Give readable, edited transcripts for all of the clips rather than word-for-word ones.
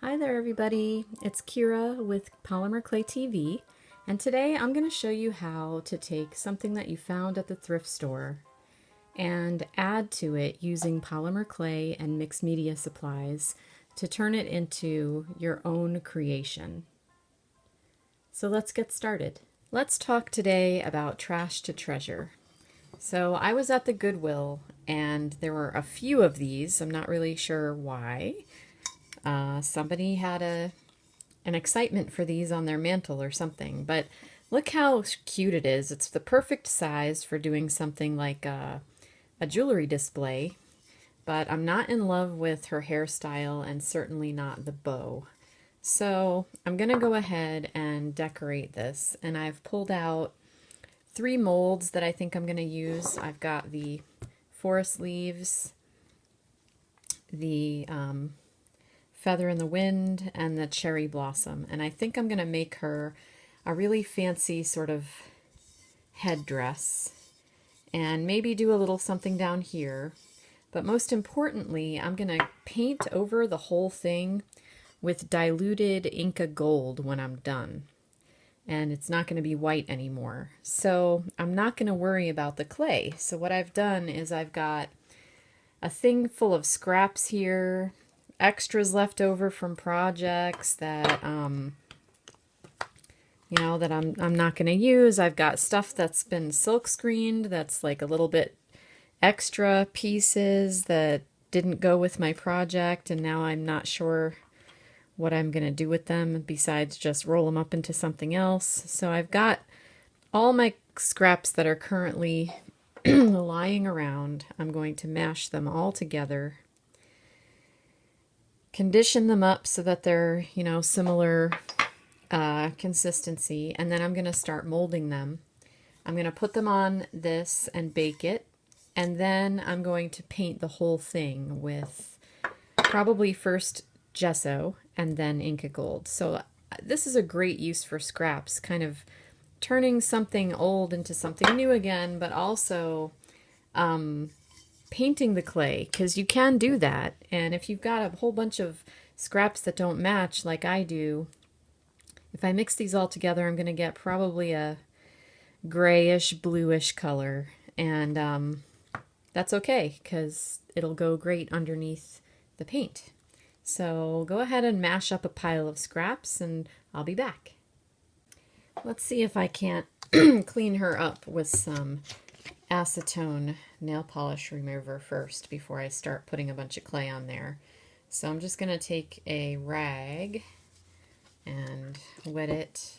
Hi there everybody, it's Kira with Polymer Clay TV, and today I'm going to show you how to take something that you found at the thrift store and add to it using polymer clay and mixed media supplies to turn it into your own creation. So let's get started. Let's talk today about trash to treasure. So I was at the Goodwill and there were a few of these. I'm not really sure why. Somebody had an excitement for these on their mantle or something, but look how cute it is. It's the perfect size for doing something like a jewelry display, but I'm not in love with her hairstyle and certainly not the bow. So I'm going to go ahead and decorate this, and I've pulled out 3 molds that I think I'm going to use. I've got the forest leaves, the feather in the wind, and the cherry blossom. And I think I'm going to make her a really fancy sort of headdress and maybe do a little something down here. But most importantly, I'm going to paint over the whole thing with diluted Inca gold when I'm done. And it's not going to be white anymore. So I'm not going to worry about the clay. So what I've done is I've got a thing full of scraps here, extras left over from projects that that I'm not going to use. I've got stuff that's been silk screened that's like a little bit extra pieces that didn't go with my project, and now I'm not sure what I'm going to do with them besides just roll them up into something else. So I've got all my scraps that are currently lying around. I'm going to mash them all together, condition them up so that they're, similar consistency, and then I'm going to start molding them. I'm going to put them on this and bake it, and then I'm going to paint the whole thing with probably first gesso and then Inca gold. So this is a great use for scraps, kind of turning something old into something new again, but also painting the clay, because you can do that. And if you've got a whole bunch of scraps that don't match like I do, if I mix these all together, I'm going to get probably a grayish, bluish color. And that's okay, because it'll go great underneath the paint. So go ahead and mash up a pile of scraps, and I'll be back. Let's see if I can't clean her up with some acetone nail polish remover first before I start putting a bunch of clay on there. So I'm just going to take a rag and wet it.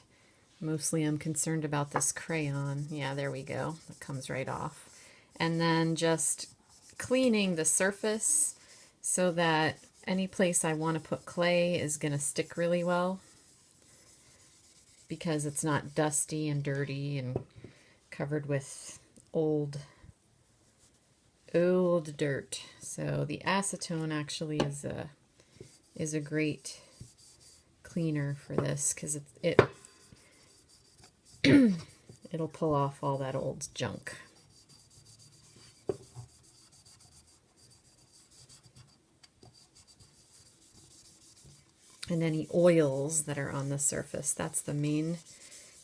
Mostly I'm concerned about this crayon. Yeah, there we go. It comes right off. And then just cleaning the surface so that any place I want to put clay is going to stick really well, because it's not dusty and dirty and covered with old dirt. So the acetone actually is a great cleaner for this, because it'll pull off all that old junk. And any oils that are on the surface, that's the main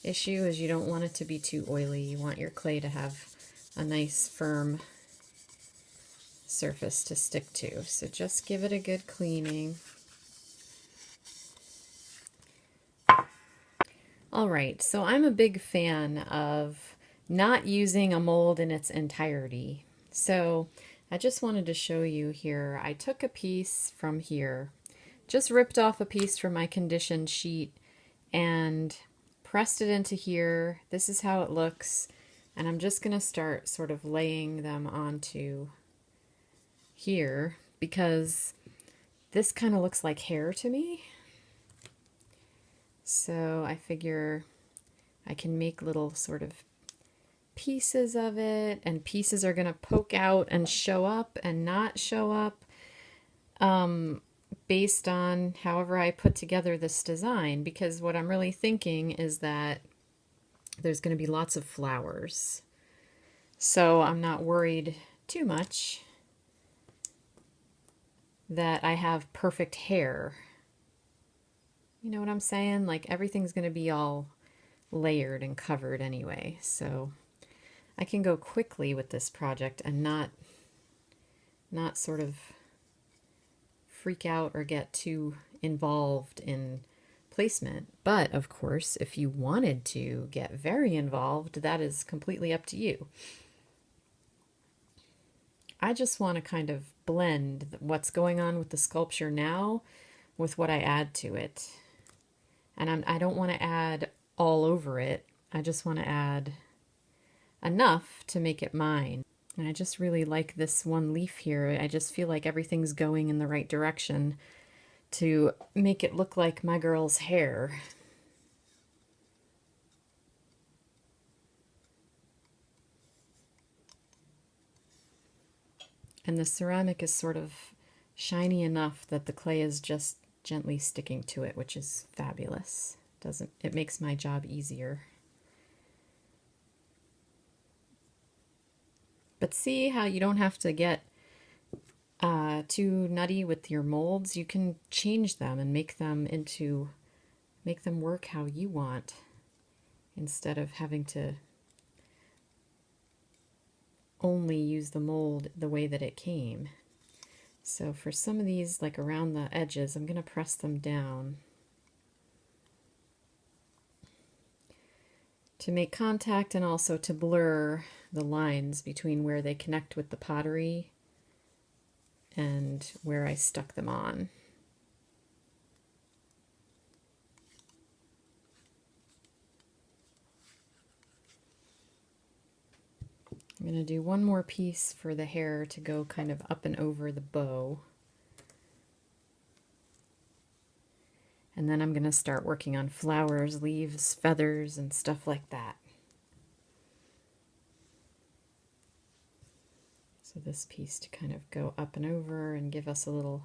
issue, is you don't want it to be too oily. You want your clay to have a nice firm surface to stick to. So just give it a good cleaning. Alright, so I'm a big fan of not using a mold in its entirety. So I just wanted to show you here, I took a piece from here, just ripped off a piece from my conditioned sheet and pressed it into here. This is how it looks, and I'm just going to start sort of laying them onto here, because this kind of looks like hair to me. So I figure I can make little sort of pieces of it, and pieces are going to poke out and show up and not show up based on however I put together this design, because what I'm really thinking is that there's going to be lots of flowers. So I'm not worried too much that I have perfect hair. You know what I'm saying? Like everything's going to be all layered and covered anyway. So I can go quickly with this project and not sort of freak out or get too involved in placement. But of course, if you wanted to get very involved, that is completely up to you. I just want to kind of blend what's going on with the sculpture now with what I add to it. And I don't want to add all over it. I just want to add enough to make it mine. And I just really like this one leaf here. I just feel like everything's going in the right direction to make it look like my girl's hair. And the ceramic is sort of shiny enough that the clay is just gently sticking to it, which is fabulous. It makes my job easier. But see how you don't have to get too nutty with your molds. You can change them and make them work how you want instead of having to only use the mold the way that it came. So for some of these, like around the edges, I'm going to press them down to make contact and also to blur the lines between where they connect with the pottery and where I stuck them on. I'm going to do one more piece for the hair to go kind of up and over the bow. And then I'm going to start working on flowers, leaves, feathers, and stuff like that. So this piece to kind of go up and over and give us that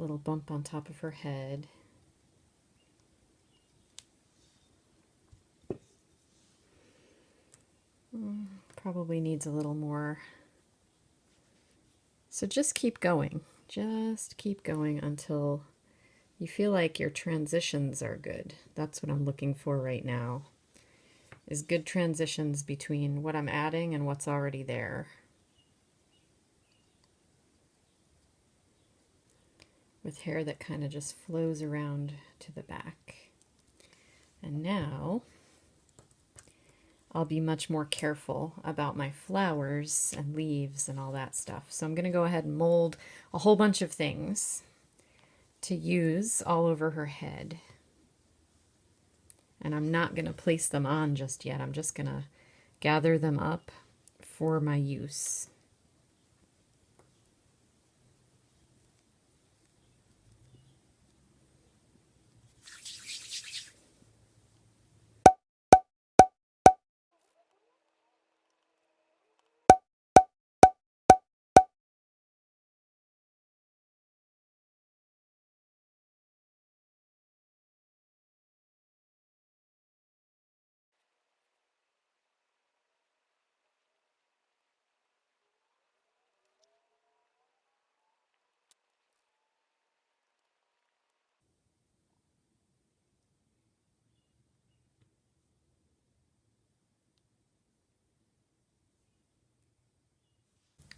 little bump on top of her head. Probably needs a little more. So just keep going. Just keep going until you feel like your transitions are good. That's what I'm looking for right now, is good transitions between what I'm adding and what's already there. With hair that kind of just flows around to the back. And now I'll be much more careful about my flowers and leaves and all that stuff. So I'm going to go ahead and mold a whole bunch of things to use all over her head. And I'm not going to place them on just yet. I'm just going to gather them up for my use.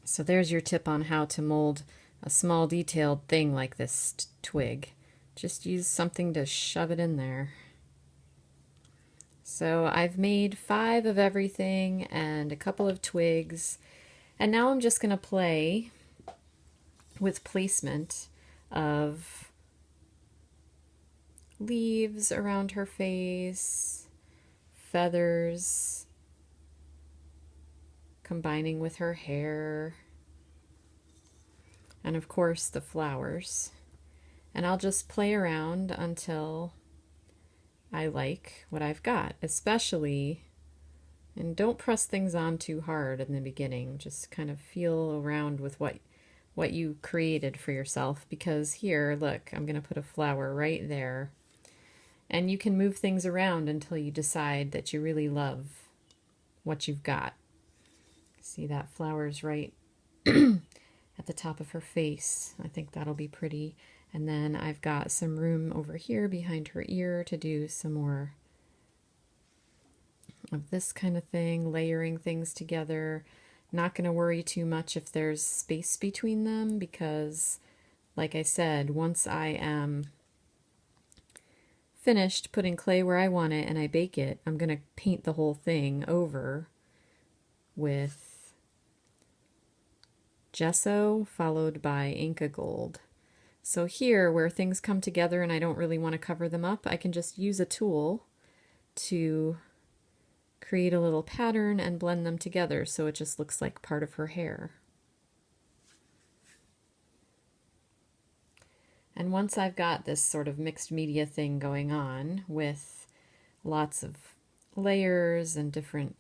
So there's your tip on how to mold a small detailed thing like this twig. Just use something to shove it in there. So I've made 5 of everything and a couple of twigs, and now I'm just going to play with placement of leaves around her face, feathers, combining with her hair, and of course the flowers. And I'll just play around until I like what I've got, especially, and don't press things on too hard in the beginning. Just kind of feel around with what you created for yourself, because here, look, I'm going to put a flower right there. And you can move things around until you decide that you really love what you've got. See, that flower's right at the top of her face. I think that'll be pretty. And then I've got some room over here behind her ear to do some more of this kind of thing, layering things together. Not going to worry too much if there's space between them because, like I said, once I am finished putting clay where I want it and I bake it, I'm going to paint the whole thing over with gesso followed by Inca gold. So here, where things come together and I don't really want to cover them up, I can just use a tool to create a little pattern and blend them together so it just looks like part of her hair. And once I've got this sort of mixed media thing going on with lots of layers and different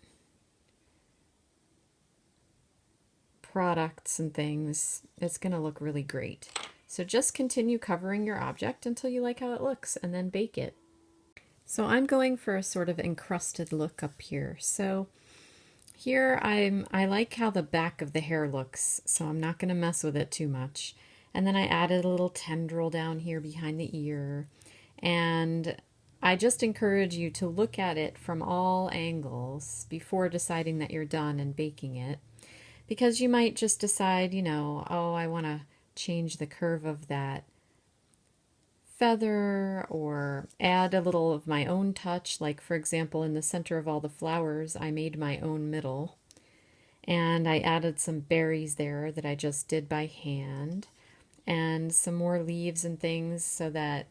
products and things, it's going to look really great. So just continue covering your object until you like how it looks and then bake it. So I'm going for a sort of encrusted look up here. So here I like how the back of the hair looks, so I'm not going to mess with it too much. And then I added a little tendril down here behind the ear. And I just encourage you to look at it from all angles before deciding that you're done and baking it. Because you might just decide, you know, oh, I want to change the curve of that feather or add a little of my own touch. Like, for example, in the center of all the flowers, I made my own middle. And I added some berries there that I just did by hand. And some more leaves and things so that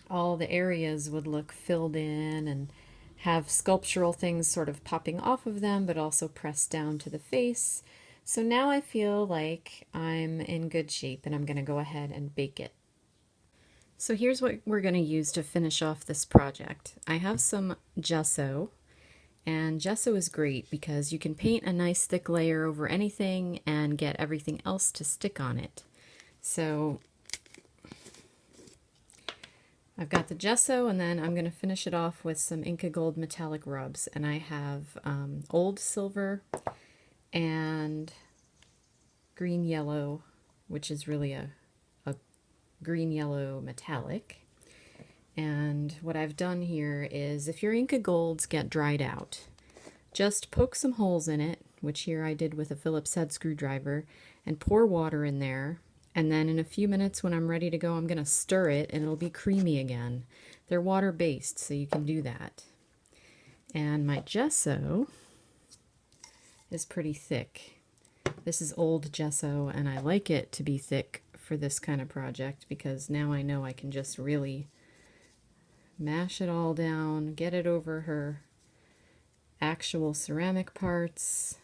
all the areas would look filled in and have sculptural things sort of popping off of them, but also pressed down to the face. So now I feel like I'm in good shape and I'm going to go ahead and bake it. So here's what we're going to use to finish off this project. I have some gesso, and gesso is great because you can paint a nice thick layer over anything and get everything else to stick on it. So I've got the gesso, and then I'm going to finish it off with some Inca Gold metallic rubs. And I have old silver and green yellow, which is really a green yellow metallic. And what I've done here is, if your Inca Golds get dried out, just poke some holes in it, which here I did with a Phillips head screwdriver, and pour water in there. And then in a few minutes when I'm ready to go, I'm going to stir it and it'll be creamy again. They're water-based, so you can do that. And my gesso is pretty thick. This is old gesso, and I like it to be thick for this kind of project because now I know I can just really mash it all down, get it over her actual ceramic parts.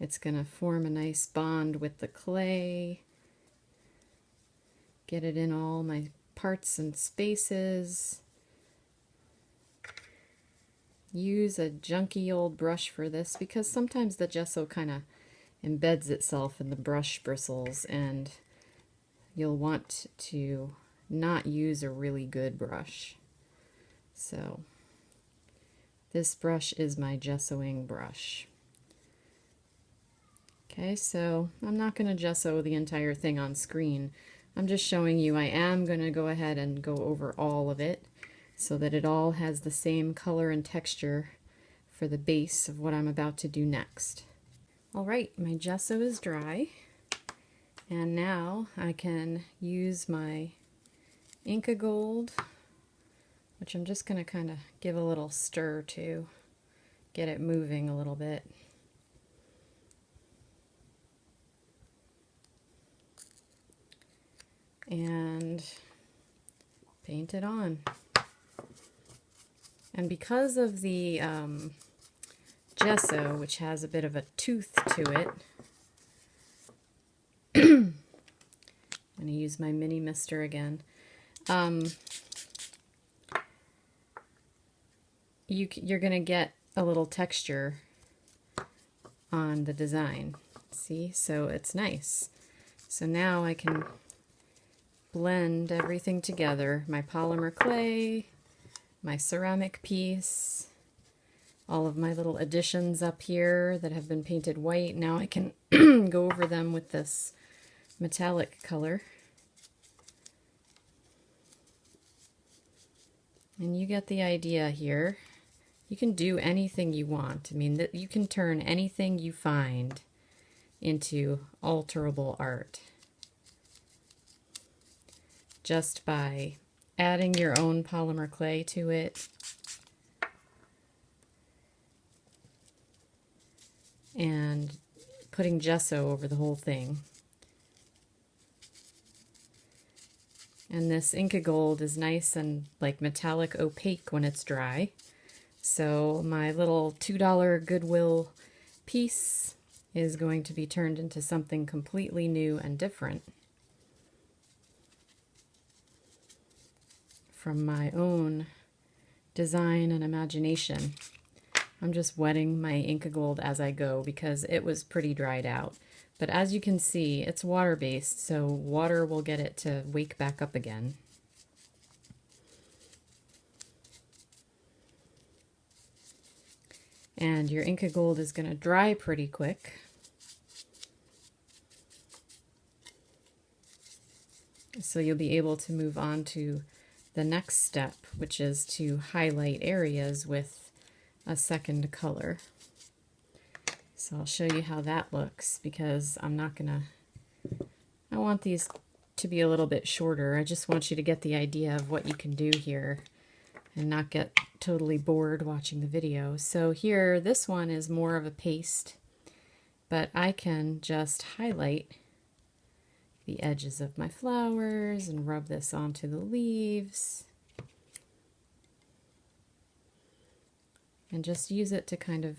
It's going to form a nice bond with the clay. Get it in all my parts and spaces. Use a junky old brush for this because sometimes the gesso kind of embeds itself in the brush bristles, and you'll want to not use a really good brush. So this brush is my gessoing brush. Okay, so I'm not going to gesso the entire thing on screen. I'm just showing you I am going to go ahead and go over all of it so that it all has the same color and texture for the base of what I'm about to do next. Alright, my gesso is dry, and now I can use my Inca Gold, which I'm just going to kind of give a little stir to get it moving a little bit. And paint it on. And because of the gesso, which has a bit of a tooth to it, I'm going to use my mini mister again. You're going to get a little texture on the design. See? So it's nice. So now I can blend everything together. My polymer clay, my ceramic piece, all of my little additions up here that have been painted white. Now I can go over them with this metallic color. And you get the idea here. You can do anything you want. I mean, you can turn anything you find into alterable art just by adding your own polymer clay to it and putting gesso over the whole thing. And this Inca Gold is nice and like metallic opaque when it's dry. So my little $2 Goodwill piece is going to be turned into something completely new and different from my own design and imagination. I'm just wetting my Inca Gold as I go because it was pretty dried out. But as you can see, it's water-based, so water will get it to wake back up again. And your Inca Gold is going to dry pretty quick. So you'll be able to move on to the next step, which is to highlight areas with a second color. So I'll show you how that looks because I want these to be a little bit shorter. I just want you to get the idea of what you can do here and not get totally bored watching the video. So here, this one is more of a paste, but I can just highlight the edges of my flowers and rub this onto the leaves and just use it to kind of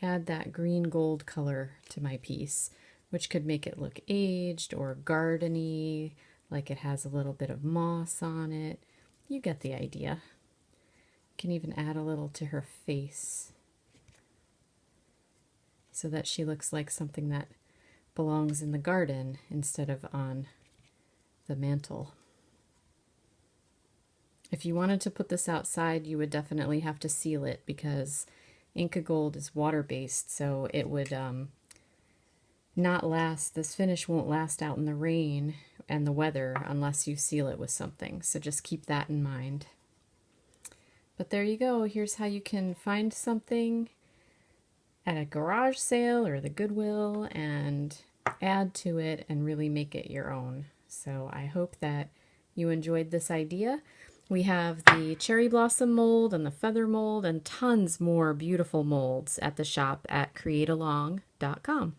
add that green gold color to my piece, which could make it look aged or gardeny, like it has a little bit of moss on it. You get the idea. You can even add a little to her face so that she looks like something that belongs in the garden instead of on the mantle. If you wanted to put this outside, you would definitely have to seal it because Inca Gold is water-based, so it would not last. This finish won't last out in the rain and the weather unless you seal it with something, so just keep that in mind. But there you go. Here's how you can find something at a garage sale or the Goodwill and add to it and really make it your own. So I hope that you enjoyed this idea. We have the cherry blossom mold and the feather mold and tons more beautiful molds at the shop at createalong.com.